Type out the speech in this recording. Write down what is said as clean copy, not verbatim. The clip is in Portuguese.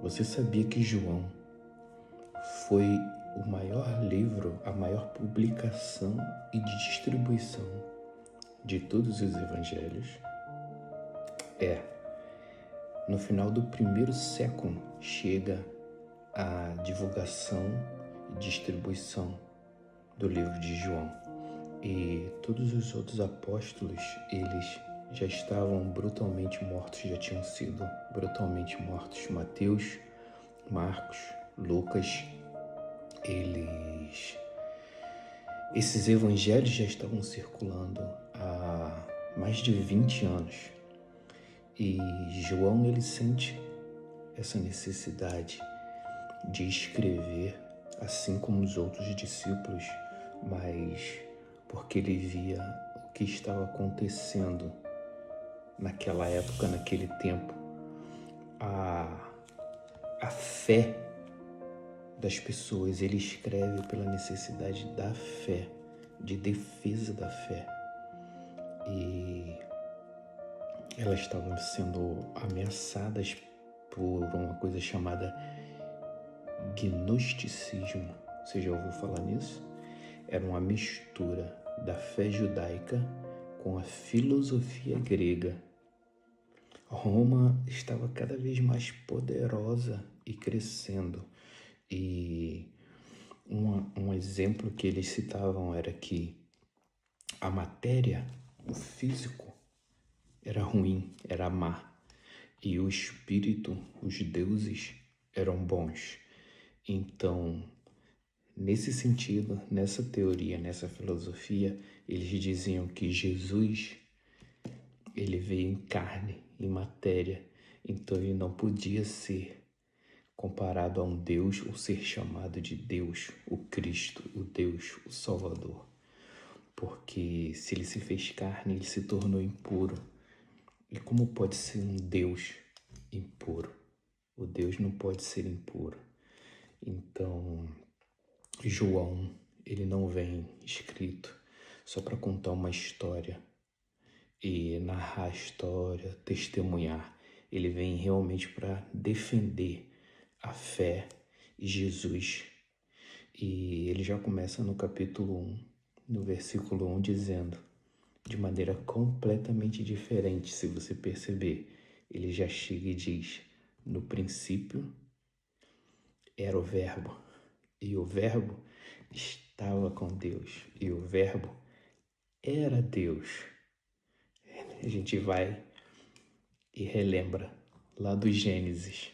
Você sabia que João foi o maior livro, a maior publicação e distribuição de todos os evangelhos? No final do primeiro século chega a divulgação e distribuição do livro de João. E todos os outros apóstolos, eles já estavam brutalmente mortos, já tinham sido brutalmente mortos. Mateus, Marcos, Lucas, esses evangelhos já estavam circulando há mais de 20 anos. E João, ele sente essa necessidade de escrever, assim como os outros discípulos, mas porque ele via o que estava acontecendo naquela época, naquele tempo. A fé das pessoas, ele escreve pela necessidade da fé, de defesa da fé. E elas estavam sendo ameaçadas por uma coisa chamada gnosticismo. Você já ouviu falar nisso? Era uma mistura da fé judaica com a filosofia grega. Roma estava cada vez mais poderosa e crescendo. E um exemplo que eles citavam era que a matéria, o físico, era ruim, era má. E o espírito, os deuses, eram bons. Então, nesse sentido, nessa teoria, nessa filosofia, eles diziam que Jesus, ele veio em carne, em matéria, então ele não podia ser comparado a um Deus ou ser chamado de Deus, o Cristo, o Deus, o Salvador. Porque se ele se fez carne, ele se tornou impuro. E como pode ser um Deus impuro? O Deus não pode ser impuro. Então, João, ele não vem escrito só para contar uma história e narrar a história, testemunhar. Ele vem realmente para defender a fé em Jesus. E ele já começa no capítulo 1, no versículo 1, dizendo, de maneira completamente diferente, se você perceber, ele já chega e diz, no princípio era o Verbo, e o Verbo estava com Deus, e o Verbo era Deus. A gente vai e relembra lá do Gênesis,